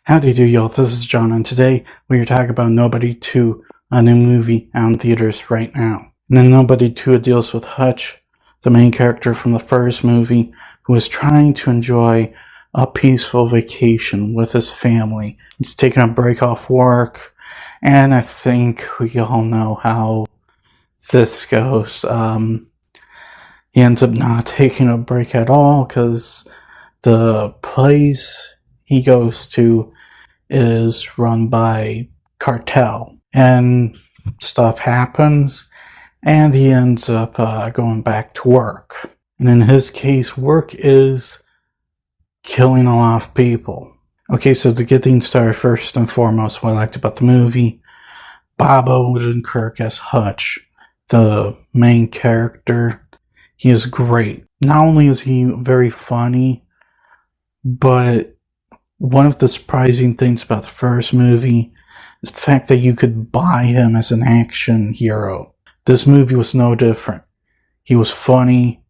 Howdy do y'all, this is John, and today we're talking about Nobody 2, a new movie out in theaters right now. And in Nobody 2, it deals with Hutch, the main character from the first movie, who is trying to enjoy a peaceful vacation with his family. He's taking a break off work, and I think we all know how this goes. He ends up not taking a break at all, because the place he goes to is run by cartel, and stuff happens, and he ends up going back to work. And in his case, work is killing a lot of people. Okay, so to get things started, first and foremost, what I liked about the movie, Bob Odenkirk as Hutch, the main character, he is great. Not only is he very funny, but one of the surprising things about the first movie is the fact that you could buy him as an action hero. This movie was no different. He was funny,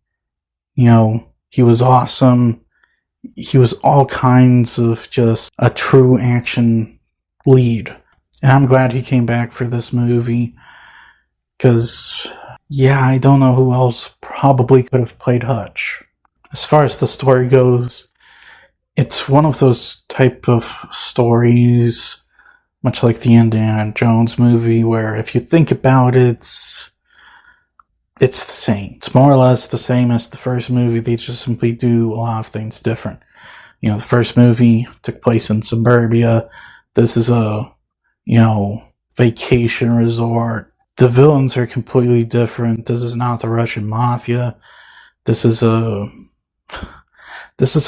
he was awesome. He was all kinds of just a true action lead. And I'm glad he came back for this movie, because, I don't know who else probably could have played Hutch. As far as the story goes, it's one of those type of stories, much like the Indiana Jones movie, where if you think about it, it's the same. It's more or less the same as the first movie. They just simply do a lot of things different. The first movie took place in suburbia. This is a, vacation resort. The villains are completely different. This is not the Russian mafia. This is a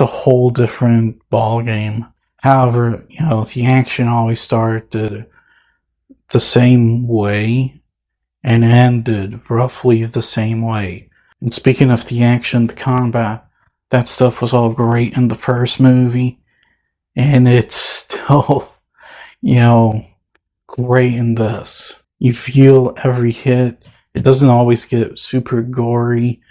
whole different ball game. However, the action always started the same way and ended roughly the same way. And speaking of the action, the combat, that stuff was all great in the first movie, and it's still, great in this. You feel every hit. It doesn't always get super gory,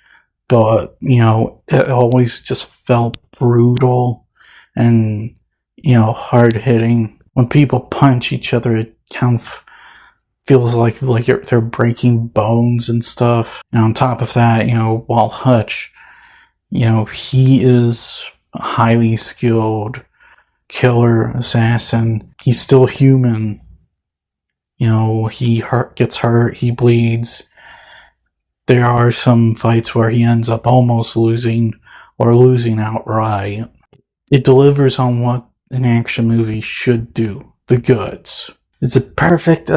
but, it always just felt brutal and, hard-hitting. When people punch each other, it kind of feels like they're breaking bones and stuff. And on top of that, while Hutch, he is a highly skilled killer, assassin, he's still human. He gets hurt, he bleeds. There are some fights where he ends up almost losing or losing outright. It delivers on what an action movie should do. The goods. Is it perfect? No.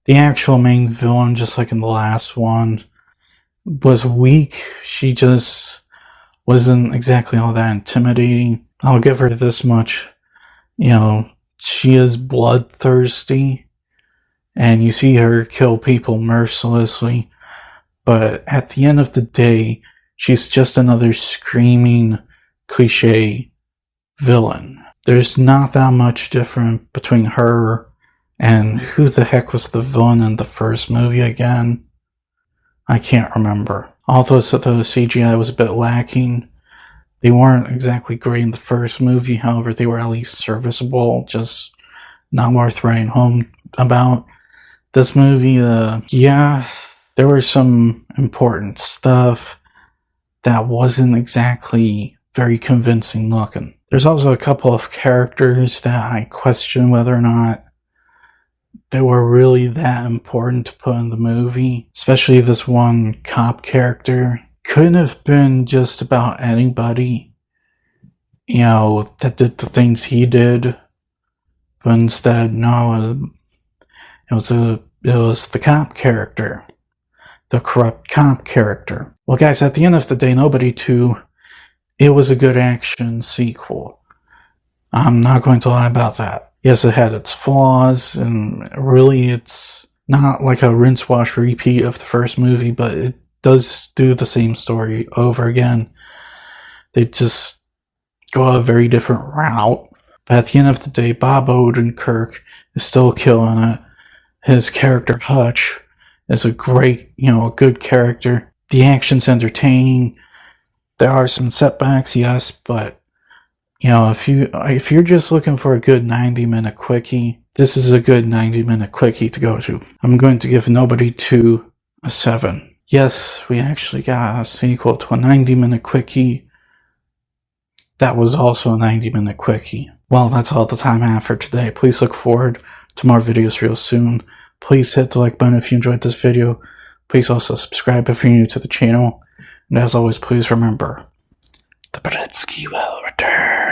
The actual main villain, just like in the last one, was weak. She just wasn't exactly all that intimidating. I'll give her this much. She is bloodthirsty, and you see her kill people mercilessly, but at the end of the day, she's just another screaming cliche villain. There's not that much different between her and who the heck was the villain in the first movie again? I can't remember. Although the CGI was a bit lacking, they weren't exactly great in the first movie. However, they were at least serviceable, just not worth writing home about. This movie, there was some important stuff that wasn't exactly very convincing looking. There's also a couple of characters that I question whether or not they were really that important to put in the movie. Especially this one cop character. Couldn't have been just about anybody, that did the things he did. But instead, no, it was the cop character. The corrupt cop character. Well, guys, at the end of the day, Nobody 2, it was a good action sequel. I'm not going to lie about that. Yes, it had its flaws, and really it's not like a rinse, wash, repeat of the first movie, but it does do the same story over again. They just go a very different route. But at the end of the day, Bob Odenkirk is still killing it. His character, Hutch, is a great, good character. The action's entertaining. There are some setbacks, yes, but You know, if you're just looking for a good 90-minute quickie, this is a good 90-minute quickie to go to. I'm going to give Nobody 2 a 7. Yes, we actually got a sequel to a 90-minute quickie that was also a 90-minute quickie. Well, that's all the time I have for today. Please look forward to more videos real soon. Please hit the like button if you enjoyed this video. Please also subscribe if you're new to the channel. And as always, please remember, the Brodetsky will return.